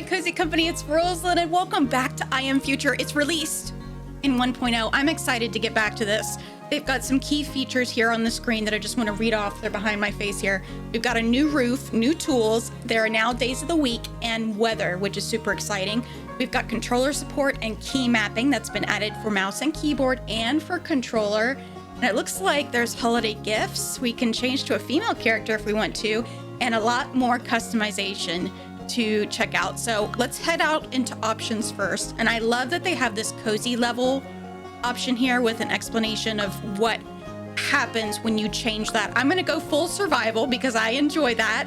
Cozy Company, it's Rosealyn, and welcome back to I Am Future. It's released in 1.0. I'm excited to get back to this. They've got some key features here on the screen that I just want to read off. They're behind my face here. We've got a new roof, new tools. There are now days of the week and weather, which is super exciting. We've got controller support and key mapping that's been added for mouse and keyboard and for controller. And it looks like there's holiday gifts. We can change to a female character if we want to, and a lot more customization to check out. So let's head out into options first. And I love that they have this cozy level option here with an explanation of what happens when you change that. I'm going to go full survival because I enjoy that.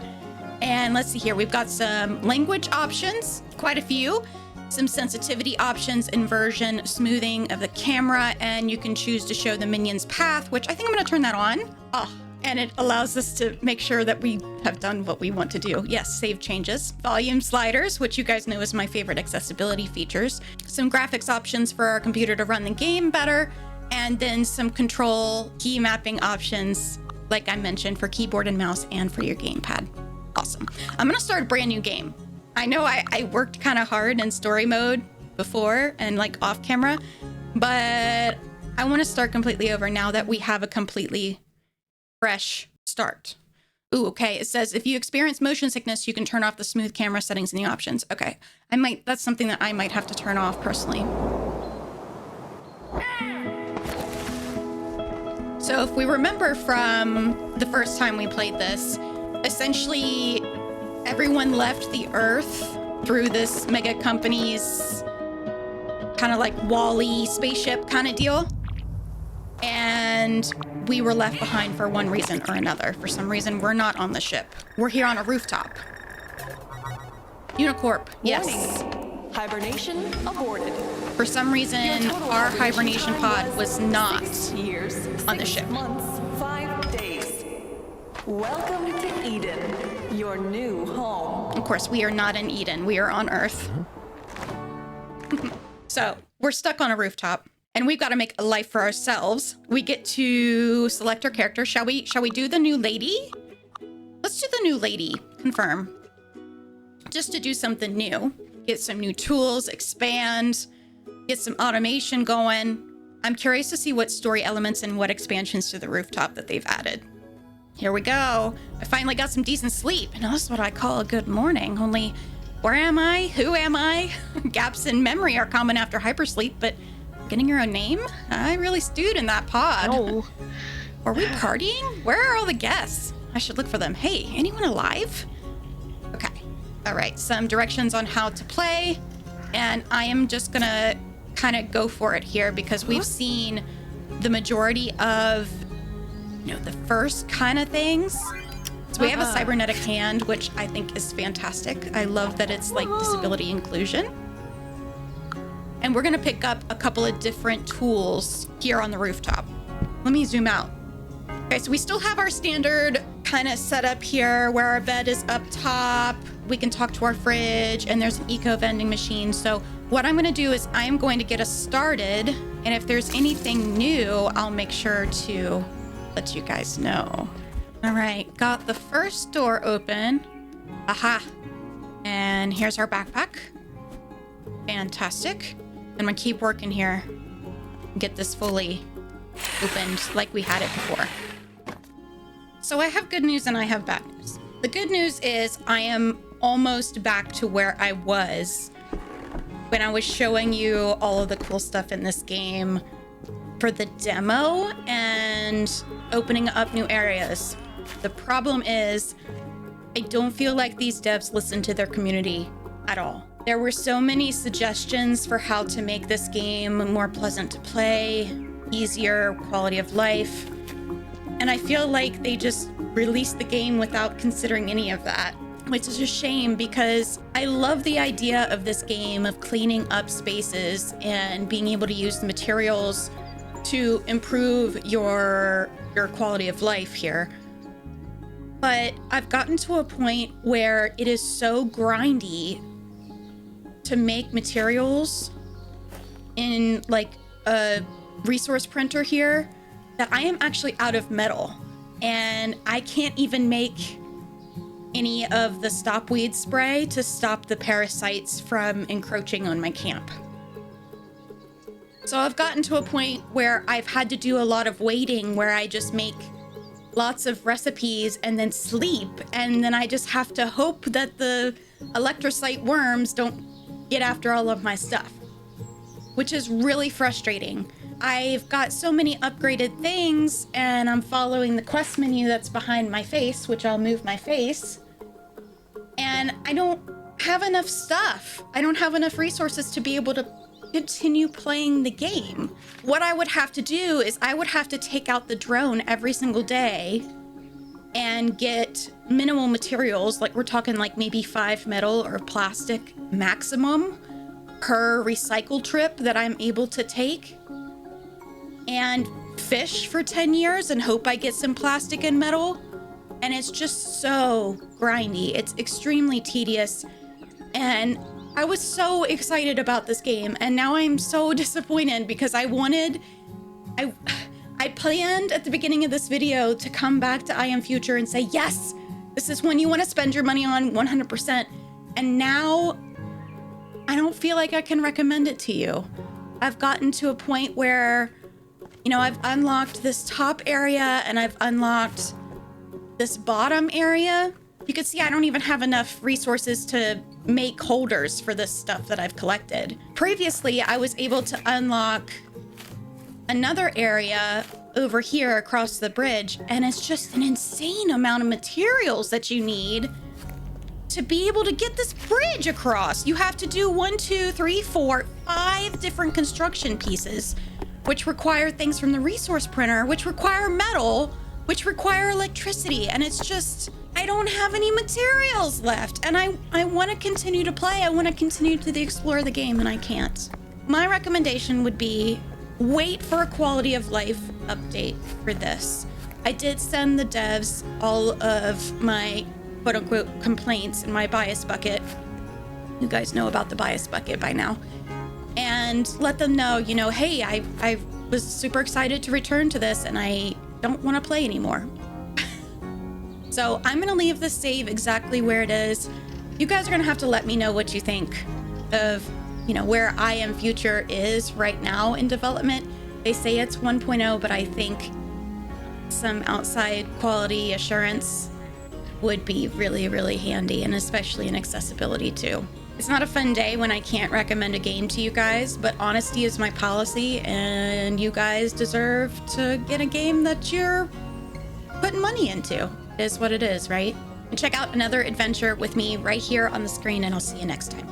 And let's see here. We've got some language options, quite a few, some sensitivity options, inversion, smoothing of the camera, and you can choose to show the minion's path, which I think I'm going to turn that on. Oh, and it allows us to make sure that we have done what we want to do. Yes, save changes. Volume sliders, which you guys know is my favorite accessibility features. Some graphics options for our computer to run the game better. And then some control key mapping options, like I mentioned, for keyboard and mouse and for your gamepad. Awesome. I'm going to start a brand new game. I know I worked kind of hard in story mode before and like off camera, but I want to start completely over now that we have a completely fresh start. Ooh, okay. It says if you experience motion sickness, you can turn off the smooth camera settings in the options. Okay. That's something that I might have to turn off personally. So if we remember from the first time we played this, essentially everyone left the Earth through this mega company's kind of like Wall-E spaceship kind of deal. And we were left behind for one reason or another. For some reason, we're not on the ship. We're here on a rooftop. Unicorp, yes. Warning. Hibernation aborted. For some reason, our hibernation pod was not 6 years, on the 6 ship. months, 5 days. Welcome to Eden, your new home. Of course, we are not in Eden. We are on Earth. So we're stuck on a rooftop. And we've got to make a life for ourselves. We get to select our character. Shall we do the new lady? Let's do the new lady. Confirm. Just to do something new. Get some new tools, expand, get some automation going. I'm curious to see what story elements and what expansions to the rooftop that they've added. Here we go. I finally got some decent sleep. And that's what I call a good morning. Only, where am I? Who am I? Gaps in memory are common after hypersleep, but getting your own name? I really stewed in that pod. Oh. Are we partying? Where are all the guests? I should look for them. Hey, anyone alive? Okay. All right. Some directions on how to play. And I am just going to kind of go for it here because we've seen the majority of, the first kind of things. So we have a cybernetic hand, which I think is fantastic. I love that it's like disability inclusion. And we're going to pick up a couple of different tools here on the rooftop. Let me zoom out. Okay, so we still have our standard kind of setup here where our bed is up top. We can talk to our fridge and there's an eco vending machine. So what I'm going to do is I'm going to get us started. And if there's anything new, I'll make sure to let you guys know. All right, got the first door open. Aha. And here's our backpack. Fantastic. I'm gonna keep working here. Get this fully opened like we had it before. So I have good news and I have bad news. The good news is I am almost back to where I was when I was showing you all of the cool stuff in this game for the demo and opening up new areas. The problem is I don't feel like these devs listen to their community at all. There were so many suggestions for how to make this game more pleasant to play, easier quality of life. And I feel like they just released the game without considering any of that, which is a shame because I love the idea of this game of cleaning up spaces and being able to use the materials to improve your quality of life here. But I've gotten to a point where it is so grindy to make materials in like a resource printer here that I am actually out of metal and I can't even make any of the stopweed spray to stop the parasites from encroaching on my camp. So I've gotten to a point where I've had to do a lot of waiting, where I just make lots of recipes and then sleep, and then I just have to hope that the electrocyte worms don't get after all of my stuff, which is really frustrating. I've got so many upgraded things, and I'm following the quest menu that's behind my face, which I'll move my face, and I don't have enough stuff. I don't have enough resources to be able to continue playing the game. What I would have to do is I would have to take out the drone every single day and get minimal materials, like we're talking like maybe 5 metal or plastic maximum per recycle trip that I'm able to take, and fish for 10 years and hope I get some plastic and metal. And it's just so grindy. It's extremely tedious. And I was so excited about this game, and now I'm so disappointed because I planned at the beginning of this video to come back to I Am Future and say, yes, this is one you want to spend your money on 100%. And now I don't feel like I can recommend it to you. I've gotten to a point where, you know, I've unlocked this top area and I've unlocked this bottom area. You can see I don't even have enough resources to make holders for this stuff that I've collected. Previously, I was able to unlock another area over here across the bridge, and it's just an insane amount of materials that you need to be able to get this bridge across. You have to do 1, 2, 3, 4, 5 different construction pieces, which require things from the resource printer, which require metal, which require electricity, and it's just, I don't have any materials left, and I want to continue to play. I want to continue to explore the game, and I can't. My recommendation would be wait for a quality of life update for this. I did send the devs all of my quote-unquote complaints in my bias bucket. You guys know about the bias bucket by now. And let them know, you know, hey, I was super excited to return to this, and I don't want to play anymore. So I'm gonna leave the save exactly where it is. You guys are gonna have to let me know what you think of, you know, where I Am Future is right now in development. They say it's 1.0, but I think some outside quality assurance would be really, really handy, and especially in accessibility too. It's not a fun day when I can't recommend a game to you guys, but honesty is my policy, and you guys deserve to get a game that you're putting money into. It is what it is, right? And check out another adventure with me right here on the screen, and I'll see you next time.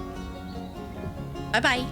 Bye-bye.